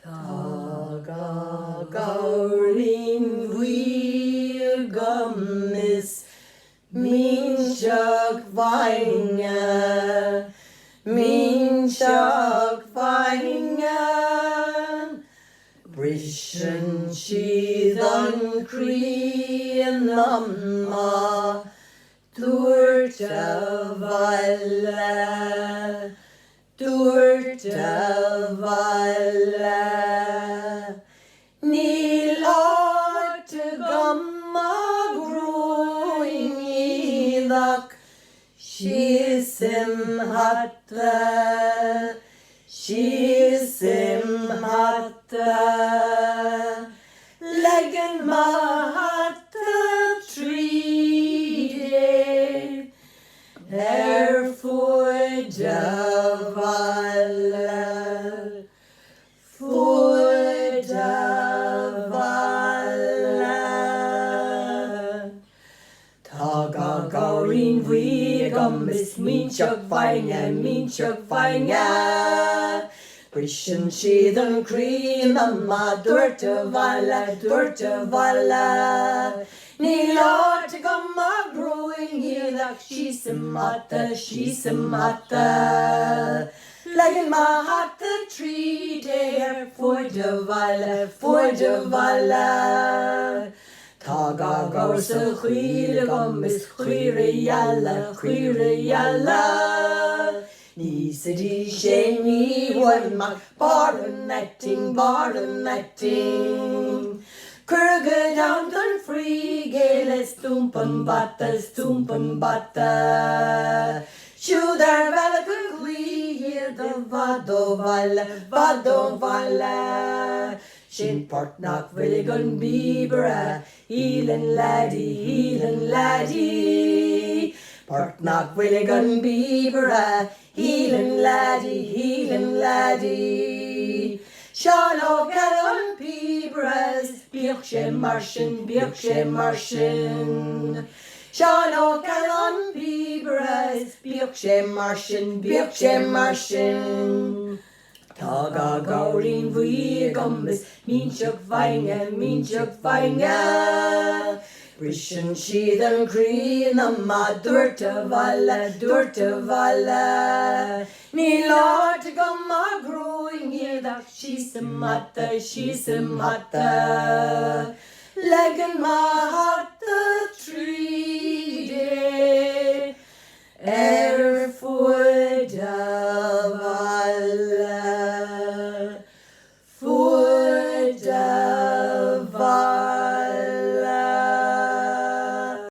Ghabhairín Uí Agam is mín seach bhainge, mín seach bhainge. Brisin siad an crí an amma, dúirte bhaile, dúirte bhaile. Níl áit agam agrúinach, sísim hatta, sísim hatta. Legan ma hatta tríde, fuide bhaile, fuide bhaile. Tá Ghabhairín Uí Agam is mín seach bhainge, mín seach bhainge. Brisin siad an crí an amma, dúirte bhaile, dúirte bhaile. Níl áit agam agrúinach, sísim hatta, sísim hatta. Legan ma hatta tríde, fuide bhaile, fuide bhaile. Tá Ghabhairín sa chuile agam is chuire yalla, chuire yalla. Ní sa dí sé ní bhaimach, bar an netting, bar an netting. Curga down don free gales, stumpan bata. Siúdar bhela go glíir do vado bhaile. Sin portnach bhfuil gon bíbara, hílan laddie. Portnach bhfuil gon bíbara, hílan laddie. Sean O'Callaghan Peebras, bíoch sé marsin, bíoch sé marsin. Sean O'Callaghan Peebras, bíoch sé marsin, bíoch sé marsin. Tá Ghabhairín Uí Agam is mín seach bhainge, mín seach bhainge. Brisin siad an crí an amma, dúirte bhaile, dúirte bhaile. Níl áit agam agrúinach, sísim hatta, sísim hatta. Legan ma hatta trí